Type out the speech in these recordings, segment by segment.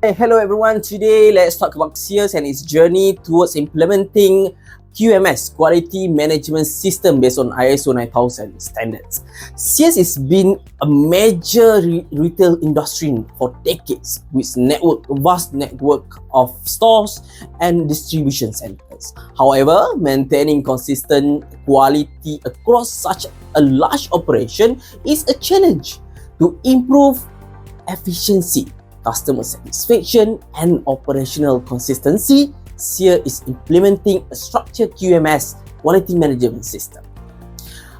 Hey, hello everyone. Today, let's talk about Sear'S and its journey towards implementing QMS, Quality Management System, based on ISO 9000 standards. Sear'S has been a major retail industry for decades, with a vast network of stores and distribution centers. However, maintaining consistent quality across such a large operation is a challenge. To improve efficiency, customer satisfaction, and operational consistency, Sear'S is implementing a structured QMS, quality management system.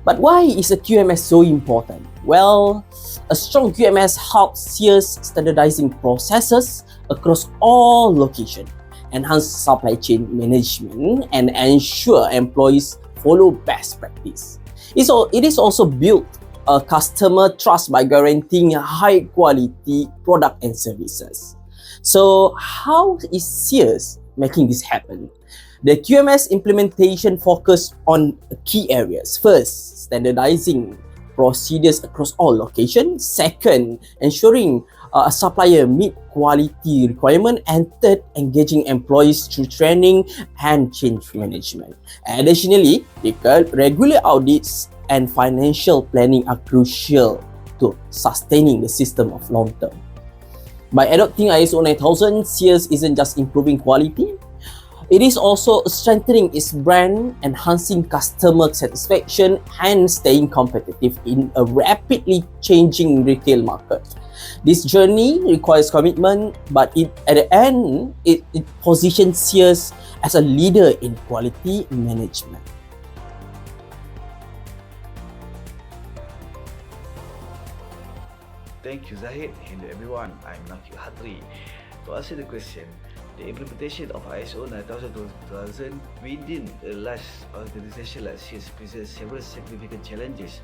But why is a QMS so important? Well, a strong QMS helps Sear'S standardizing processes across all locations, enhance supply chain management, and ensure employees follow best practice. It is also built customer trust by guaranteeing high quality product and services. So how is Sear'S making this happen? The QMS implementation focus on key areas. First, standardizing procedures across all locations. Second, ensuring a supplier meet quality requirement. And third, engaging employees through training and change management. Additionally, regular audits and financial planning are crucial to sustaining the system of long term. By adopting ISO 9000, Sear'S isn't just improving quality, it is also strengthening its brand, enhancing customer satisfaction, and staying competitive in a rapidly changing retail market. This journey requires commitment, but at the end, it positions Sear'S as a leader in quality management. Thank you, Zahed. Hello everyone, I'm NAQIB HADRI. To answer the question, the implementation of ISO 9000 within a large organization like Sear'S presents several significant challenges.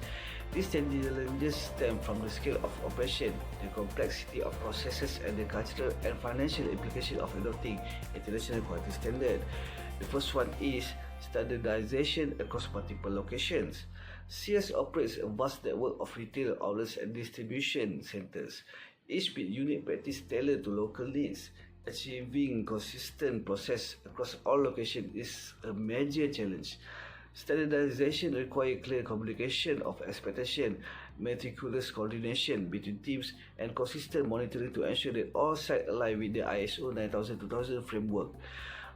These challenges stem from the scale of operation, the complexity of processes, and the cultural and financial implication of adopting international quality standard. The first one is standardization across multiple locations. Sear'S operates a vast network of retail outlets and distribution centers, each with unique practice tailored to local needs. Achieving consistent process across all locations is a major challenge. Standardization requires clear communication of expectation, meticulous coordination between teams, and consistent monitoring to ensure that all sites align with the ISO 9000-2000 framework.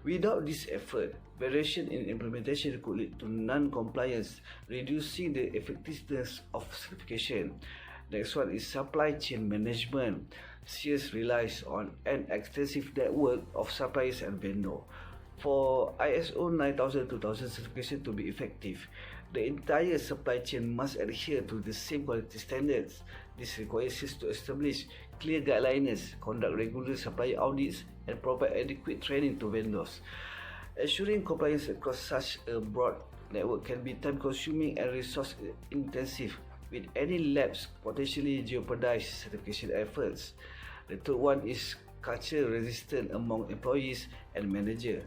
Without this effort, variation in implementation could lead to non-compliance, reducing the effectiveness of certification. Next one is supply chain management. Sear'S relies on an extensive network of suppliers and vendors. For ISO 9000-2000 certification to be effective, the entire supply chain must adhere to the same quality standards. This requires Sear'S to establish clear guidelines, conduct regular supplier audits, and provide adequate training to vendors. Ensuring compliance across such a broad network can be time-consuming and resource-intensive, with any lapse potentially jeopardize certification efforts. The third one is culture resistance among employees and managers.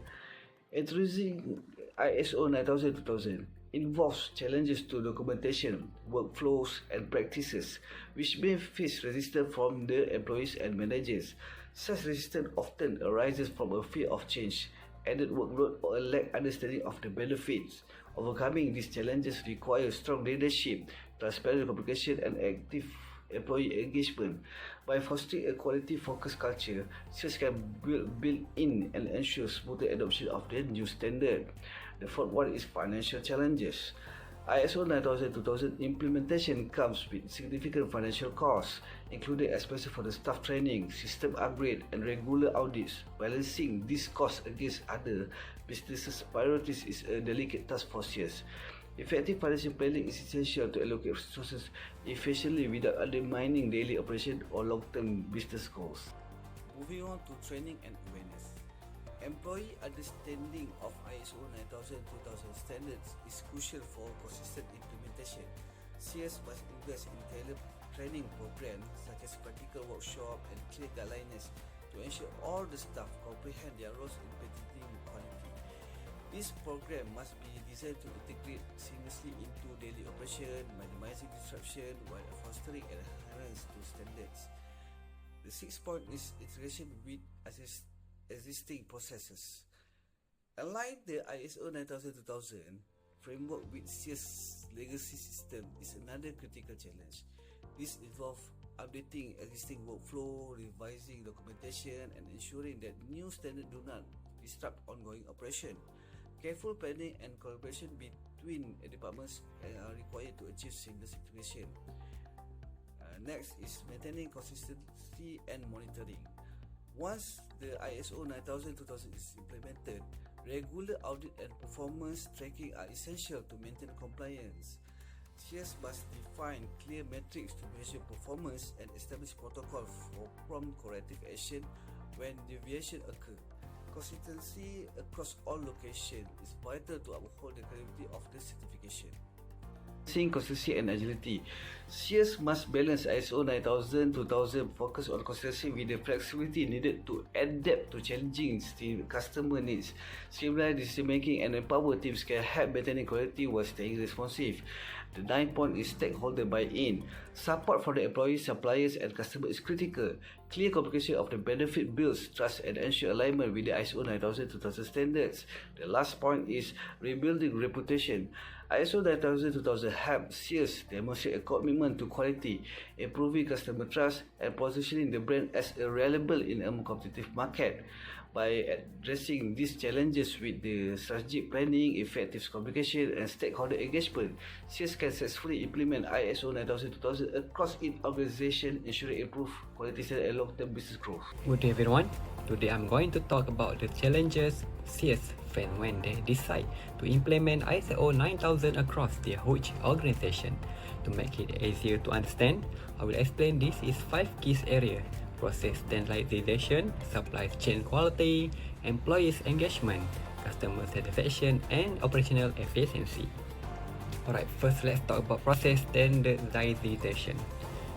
Introducing ISO 9000-2000 involves challenges to documentation, workflows, and practices, which may face resistance from the employees and managers. Such resistance often arises from a fear of change, added workload, or a lack understanding of the benefits. Overcoming these challenges requires strong leadership, transparent communication, and active employee engagement. By fostering a quality-focused culture, Sear'S can build in and ensure smoother adoption of the new standard. The fourth one is financial challenges. ISO 9000-2000 implementation comes with significant financial costs, including expenses for the staff training, system upgrade, and regular audits. Balancing these costs against other businesses' priorities is a delicate task for Sear'S. Effective financial planning is essential to allocate resources efficiently without undermining daily operation or long-term business goals. Moving on to training and awareness. Employee understanding of ISO 9000-2000 standards is crucial for consistent implementation. Sear'S must invest in tailored training programs such as practical workshop and clear guidelines to ensure all the staff comprehend their roles in implementing quality. This program must be designed to integrate seamlessly into daily operation, minimizing disruption while fostering adherence to standards. The sixth point is integration with existing processes. Unlike the ISO 9000-2000 framework, with SARJANA's legacy system is another critical challenge. This involves updating existing workflow, revising documentation, and ensuring that new standards do not disrupt ongoing operation. Careful planning and collaboration between departments are required to achieve seamless integration. Next is maintaining consistency and monitoring. Once the ISO 9000-2000 is implemented, regular audit and performance tracking are essential to maintain compliance. SARJANA must define clear metrics to measure performance and establish protocol for prompt corrective action when deviation occur. Consistency across all locations is vital to uphold the credibility of the certification. Consistency and agility. SARJANA must balance ISO 9000-2000 focus on consistency with the flexibility needed to adapt to changing customer needs. Streamline decision making and empower teams can help maintaining quality while staying responsive. The 9th point is stakeholder buy-in. Support from the employees, suppliers, and customers is critical. Clear communication of the benefit builds trust and ensure alignment with the ISO 9000-2000 standards. The last point is rebuilding reputation. ISO 9000-2000 helps SARJANA demonstrate a commitment to quality, improving customer trust, and positioning the brand as reliable in a competitive market. By addressing these challenges with the strategic planning, effective communication, and stakeholder engagement, SARJANA can successfully implement ISO 9000-2000 across its organization, ensuring improved quality and long-term business growth. Good day everyone. Today I'm going to talk about the challenges SARJANA face when they decide to implement ISO 9000 across their huge organization. To make it easier to understand, I will explain this in 5 key areas: process standardization, supply chain quality, employees engagement, customer satisfaction, and operational efficiency. Alright, first let's talk about process standardization.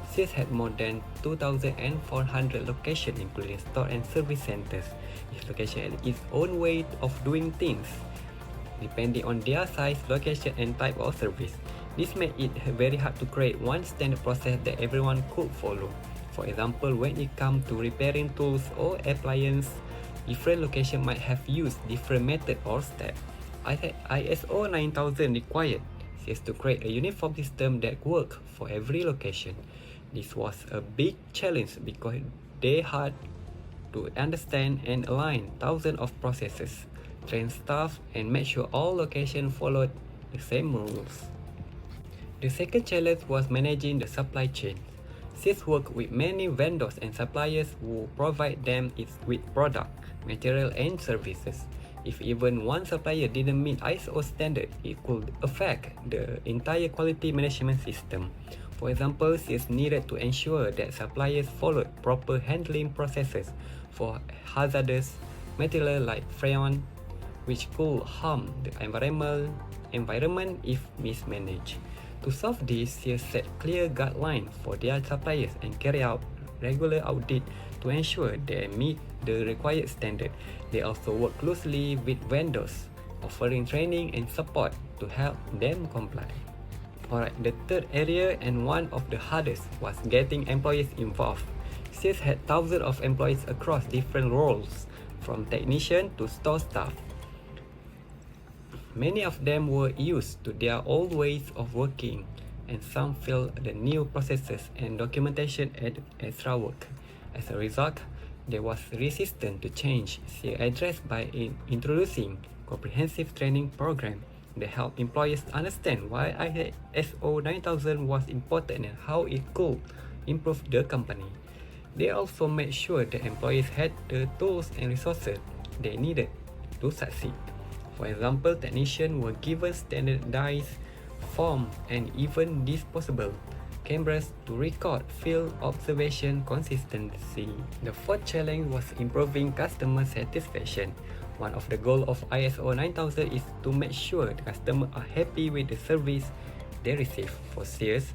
SARJANA had more than 2,400 locations, including store and service centers. Each location has its own way of doing things, depending on their size, location, and type of service. This made it very hard to create one standard process that everyone could follow. For example, when it comes to repairing tools or appliances, different locations might have used different methods or steps. ISO 9000 required SARJANA to create a uniform system that worked for every location. This was a big challenge because they had to understand and align thousands of processes, train staff, and make sure all locations followed the same rules. The second challenge was managing the supply chain. SARJANA worked with many vendors and suppliers who provide them with product, material, and services. If even one supplier didn't meet ISO standard, it could affect the entire quality management system. For example, SARJANA needed to ensure that suppliers followed proper handling processes for hazardous material like freon, which could harm the environment if mismanaged. To solve this, SARJANA set clear guidelines for their suppliers and carry out regular audit to ensure they meet the required standard. They also work closely with vendors, offering training and support to help them comply. Alright, the third area and one of the hardest was getting employees involved. SARJANA had thousands of employees across different roles, from technician to store staff. Many of them were used to their old ways of working, and some felt the new processes and documentation added extra work. As a result, there was resistance to change. SARJANA addressed by introducing comprehensive training program that help employees understand why ISO 9000 was important and how it could improve the company. They also made sure that employees had the tools and resources they needed to succeed. For example, technicians were given standardized form and even disposable cameras to record field observation consistency. The fourth challenge was improving customer satisfaction. One of the goals of ISO 9000 is to make sure the customers are happy with the service they receive. For SARJANA,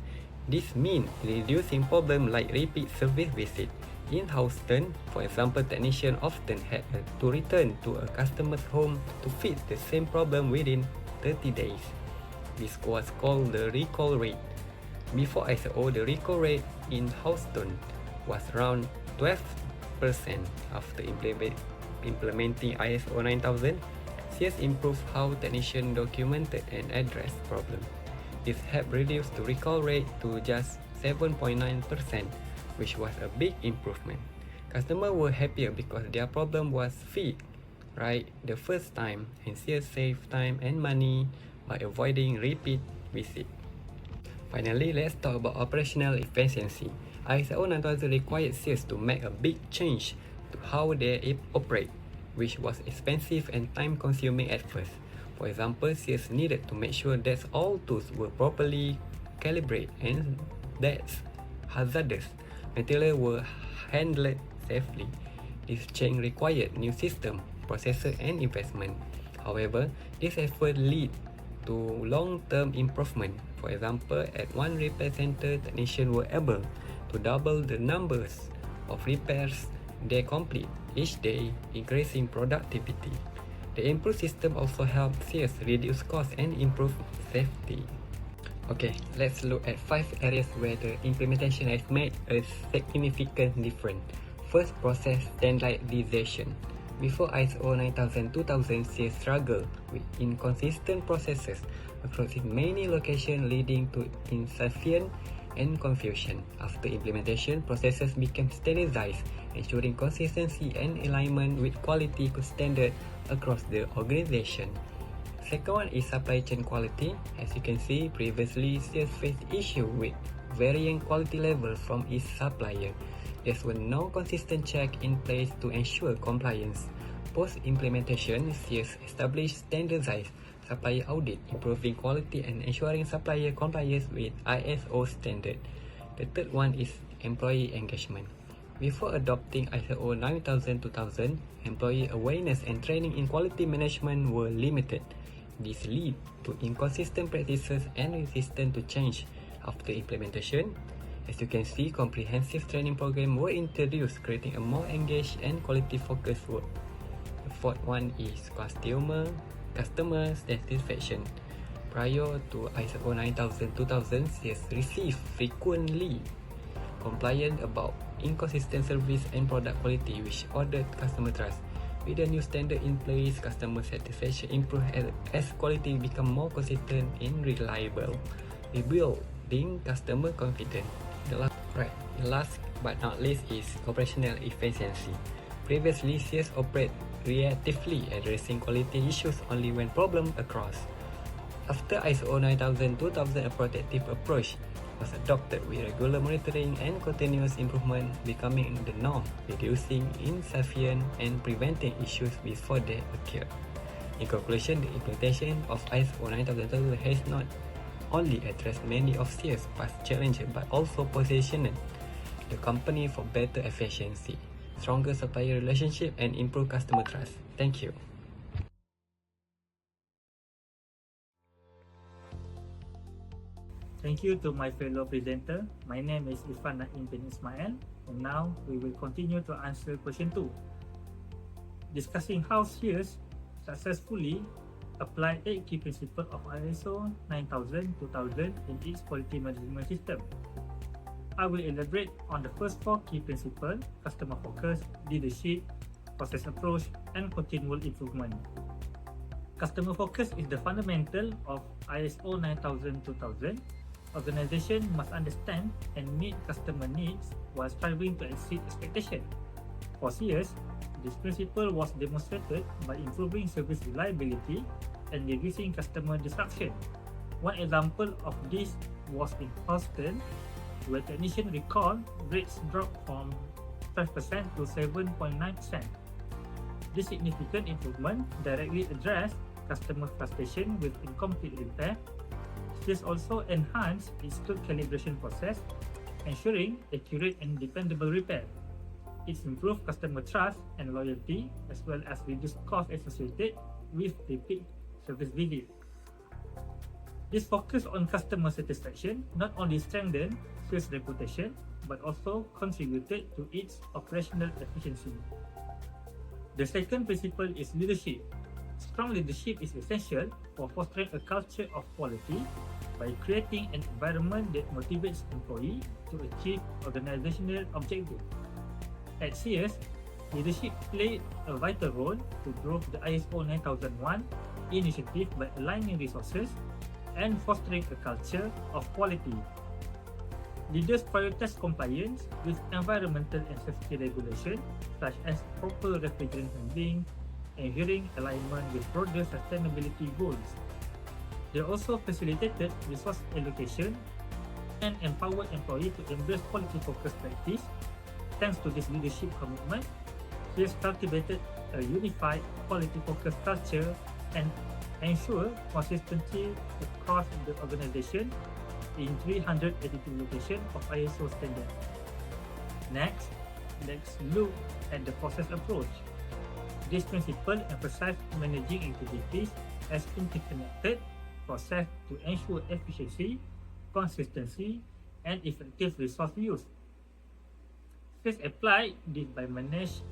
this means reducing problems like repeat service visits. In Houston, for example, technicians often had to return to a customer's home to fix the same problem within 30 days. This was called the recall rate. Before ISO, the recall rate in Houston was around 12 after implementing ISO 9000. CS improved how technicians documented and addressed problems. This helped reduce the recall rate to just 7.9%, which was a big improvement. Customers were happier because their problem was fixed right the first time, and CS saved time and money by avoiding repeat visits. Finally, let's talk about operational efficiency. ISO 9000 required CS to make a big change to how they operate, which was expensive and time-consuming at first. For example, CS needed to make sure that all tools were properly calibrated and that hazardous materials were handled safely. This change required new system, processor, and investment. However, this effort led to long-term improvement. For example, at one repair center, technicians were able to double the numbers of repairs they complete each day, increasing productivity. The improved system also helped CS reduce costs and improve safety. Okay, let's look at 5 areas where the implementation has made a significant difference. First, process standardization. Before ISO 9000-2000, CS struggled with inconsistent processes across many locations, leading to insufficient and confusion. After implementation, processes became standardized, ensuring consistency and alignment with quality standards across the organization. Second one is supply chain quality. As you can see, previously CS faced issues with varying quality levels from each supplier. There were no consistent checks in place to ensure compliance. Post-implementation, CS established standardized supplier audit, improving quality and ensuring supplier compliance with ISO standard. The third one is employee engagement. Before adopting ISO 9000-2000, employee awareness and training in quality management were limited. This led to inconsistent practices and resistance to change. After implementation, as you can see, comprehensive training programs were introduced, creating a more engaged and quality-focused work. The fourth one is customer satisfaction. Prior to ISO 9000-2000, CS received frequently complaints about inconsistent service and product quality, which ordered customer trust. With the new standard in place, customer satisfaction improved as quality became more consistent and reliable, rebuilding customer confidence. The last but not least is operational efficiency. Previously, CS operated reactively, addressing quality issues only when problems arose. After ISO 9000-2000, a protective approach was adopted with regular monitoring and continuous improvement becoming the norm, reducing insufficient and preventing issues before they occur. In conclusion, the implementation of ISO 9000 has not only addressed many of CS past challenges but also positioned the company for better efficiency, stronger supplier relationship, and improved customer trust. Thank you. Thank you to my fellow presenter. My name is IRFAN bin Ismail, and now we will continue to answer question 2. Discussing how SARJANA successfully applied 8 key principles of ISO 9000-2000 in its quality management system. I will elaborate on the first 4 key principles: customer focus, leadership, process approach, and continual improvement. Customer focus is the fundamental of ISO 9000-2000. Organization must understand and meet customer needs while striving to exceed expectation. For SARJANA, this principle was demonstrated by improving service reliability and reducing customer disruption. One example of this was in Houston, where technician recall rates dropped from 5% to 7.9%. This significant improvement directly addressed customer frustration with incomplete repair. This also enhanced its tool calibration process, ensuring accurate and dependable repair. It's improved customer trust and loyalty, as well as reduced costs associated with repeat service visit. This focus on customer satisfaction not only strengthened SARJANA's reputation, but also contributed to its operational efficiency. The second principle is leadership. Strong leadership is essential for fostering a culture of quality by creating an environment that motivates employees to achieve organizational objectives. At Sear'S, leadership played a vital role to grow the ISO 9001 initiative by aligning resources and fostering a culture of quality. Leaders prioritize compliance with environmental and safety regulations such as proper refrigerant handling, ensuring alignment with broader sustainability goals. They also facilitated resource allocation and empowered employees to embrace quality-focused practice. Thanks to this leadership commitment, Sear'S cultivated a unified quality-focused culture and ensure consistency across the organization in 382 locations of ISO standards. Next, let's look at the process approach. This principle emphasizes managing activities as interconnected process to ensure efficiency, consistency, and effective resource use. Sear'S apply this by manage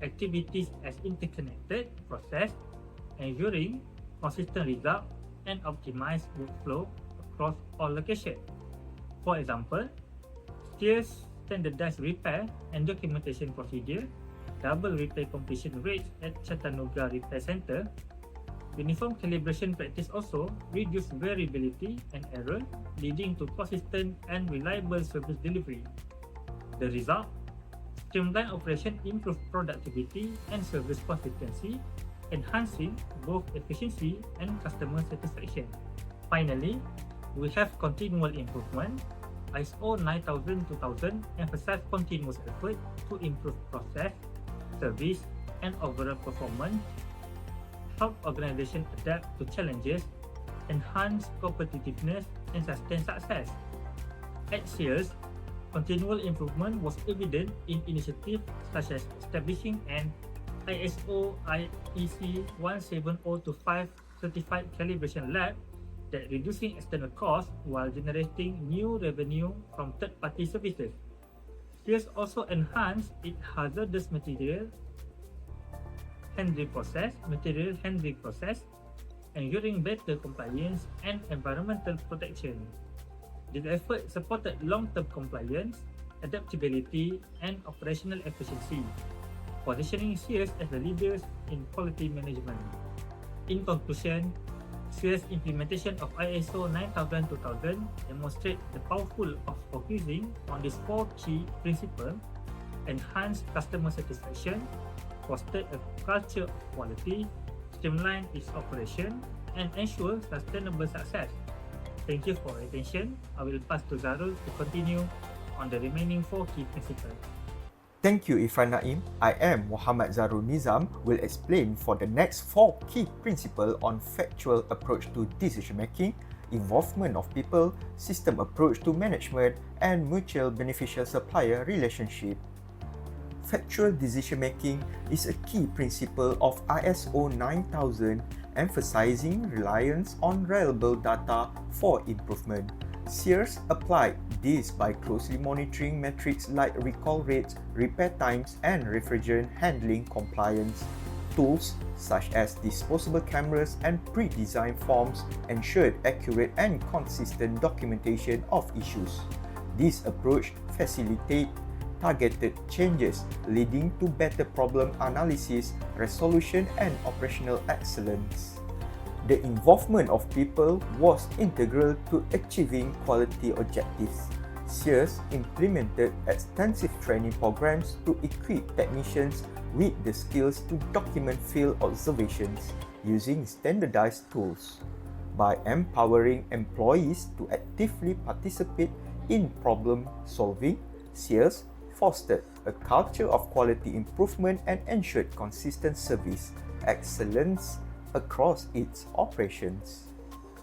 activities as interconnected process, ensuring consistent result and optimize workflow across all locations. For example, Sear'S standardized repair and documentation procedure, double repair completion rates at Chattanooga Repair Center. Uniform calibration practice also reduce variability and error, leading to consistent and reliable service delivery. The result: streamlined operation improves productivity and service consistency, enhancing both efficiency and customer satisfaction. Finally, we have continual improvement. ISO 9000-2000 emphasizes continuous effort to improve process, service, and overall performance, help organizations adapt to challenges, enhance competitiveness, and sustain success. At Sear'S, continual improvement was evident in initiatives such as establishing an ISO IEC 17025 certified calibration lab that reducing external costs while generating new revenue from third-party services. Sear'S also enhanced its hazardous material handling process, ensuring better compliance and environmental protection. This effort supported long-term compliance, adaptability, and operational efficiency, positioning Sear'S as the leaders in quality management. In conclusion, Sear'S implementation of ISO 9000-2000 demonstrates the powerful of focusing on these four key principles: enhance customer satisfaction, foster a culture of quality, streamline its operation, and ensure sustainable success. Thank you for your attention. I will pass to Zarul to continue on the remaining four key principles. Thank you, Irfan Naim. I am Muhammad ZARULNIZAM will explain for the next four key principles on factual approach to decision making, involvement of people, system approach to management, and mutual beneficial supplier relationship. Factual decision-making is a key principle of ISO 9000, emphasizing reliance on reliable data for improvement. Sear'S applied this by closely monitoring metrics like recall rates, repair times, and refrigerant handling compliance. Tools such as disposable cameras and pre-designed forms ensured accurate and consistent documentation of issues. This approach facilitates targeted changes, leading to better problem analysis, resolution, and operational excellence. The involvement of people was integral to achieving quality objectives. Sear'S implemented extensive training programs to equip technicians with the skills to document field observations using standardized tools. By empowering employees to actively participate in problem solving, Sear'S fostered a culture of quality improvement and ensured consistent service excellence across its operations.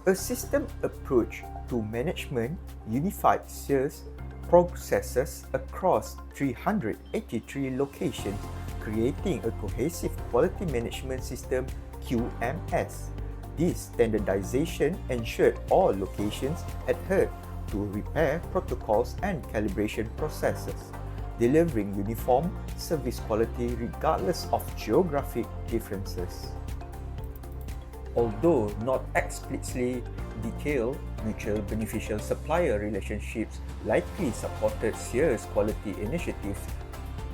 A system approach to management unified Sear'S processes across 383 locations, creating a cohesive quality management system QMS. This standardization ensured all locations adhered to repair protocols and calibration processes, delivering uniform service quality regardless of geographic differences. Although not explicitly detailed, mutual beneficial supplier relationships likely supported Sear'S quality initiatives.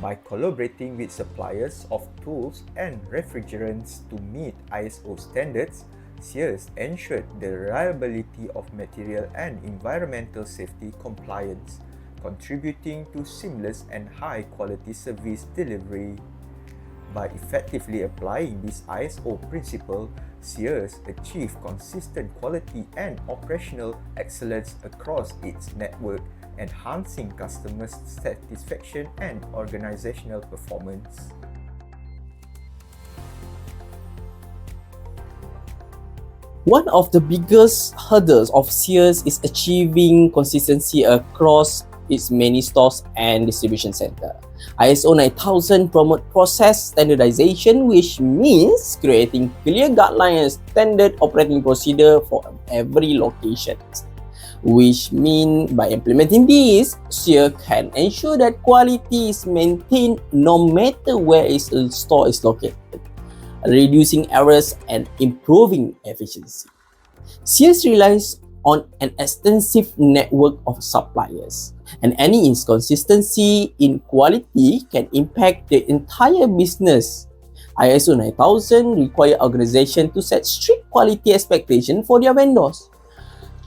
By collaborating with suppliers of tools and refrigerants to meet ISO standards, Sear'S ensured the reliability of material and environmental safety compliance, contributing to seamless and high-quality service delivery. By effectively applying this ISO principle, Sear'S achieved consistent quality and operational excellence across its network, enhancing customer satisfaction and organizational performance. One of the biggest hurdles of Sear'S is achieving consistency across its many stores and distribution center. ISO 9000 promote process standardization, which means creating clear guidelines and standard operating procedure for every location. Which mean by implementing this, Sear'S can ensure that quality is maintained no matter where a store is located, reducing errors and improving efficiency. Sear'S relies on an extensive network of suppliers, and any inconsistency in quality can impact the entire business. ISO 9000 require organizations to set strict quality expectations for their vendors.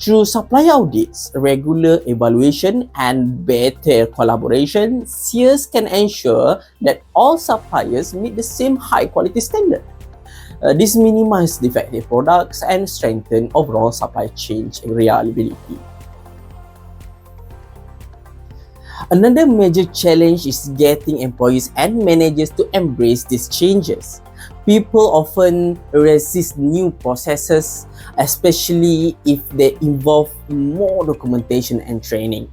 Through supplier audits, regular evaluation, and better collaboration, Sear'S can ensure that all suppliers meet the same high-quality standard. This minimizes defective products and strengthens overall supply chain reliability. Another major challenge is getting employees and managers to embrace these changes. People often resist new processes, especially if they involve more documentation and training.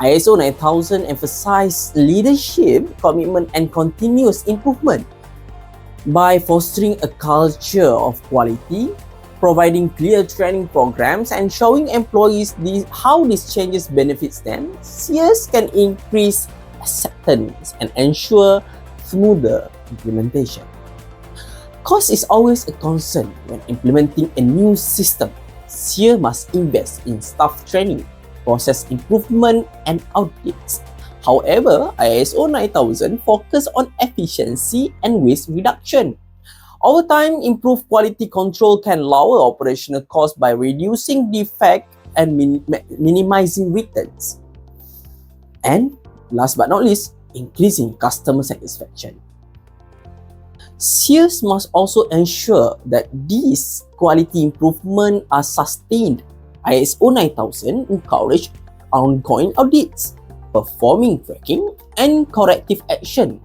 ISO 9000 emphasizes leadership, commitment, and continuous improvement. By fostering a culture of quality, providing clear training programs, and showing employees how these changes benefits them, Sear'S can increase acceptance and ensure smoother implementation. Cost is always a concern when implementing a new system. Sear'S must invest in staff training, process improvement, and audits. However, ISO 9000 focus on efficiency and waste reduction. Over time, improved quality control can lower operational costs by reducing defect and minimizing returns. And last but not least, increasing customer satisfaction. Sear'S must also ensure that these quality improvements are sustained. ISO 9000 encourage ongoing audits, performing tracking, and corrective action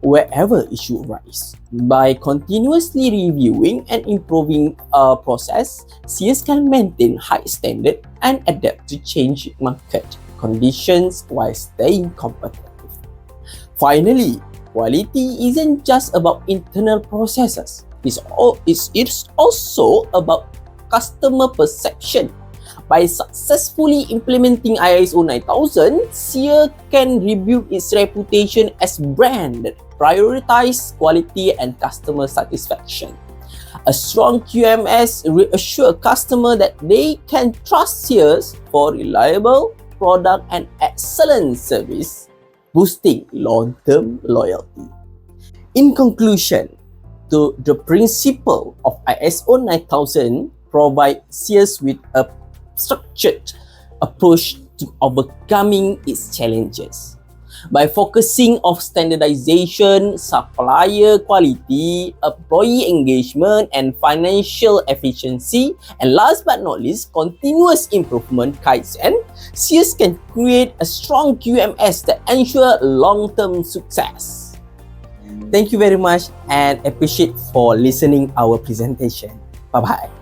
wherever issues arise. By continuously reviewing and improving a process, Sear'S can maintain high standard and adapt to changing market conditions while staying competitive. Finally, quality isn't just about internal processes. It's also about customer perception. By successfully implementing ISO 9000, Sear'S can rebuild its reputation as a brand that prioritizes quality and customer satisfaction. A strong QMS reassures customers that they can trust Sear'S for reliable product and excellent service, boosting long-term loyalty. In conclusion, the principle of ISO 9000 provides Sear'S with a structured approach to overcoming its challenges. By focusing on standardization, supplier quality, employee engagement, and financial efficiency, and last but not least, continuous improvement Kaizen, Sear'S can create a strong QMS that ensure long-term success. Thank you very much and appreciate for listening our presentation. Bye-bye.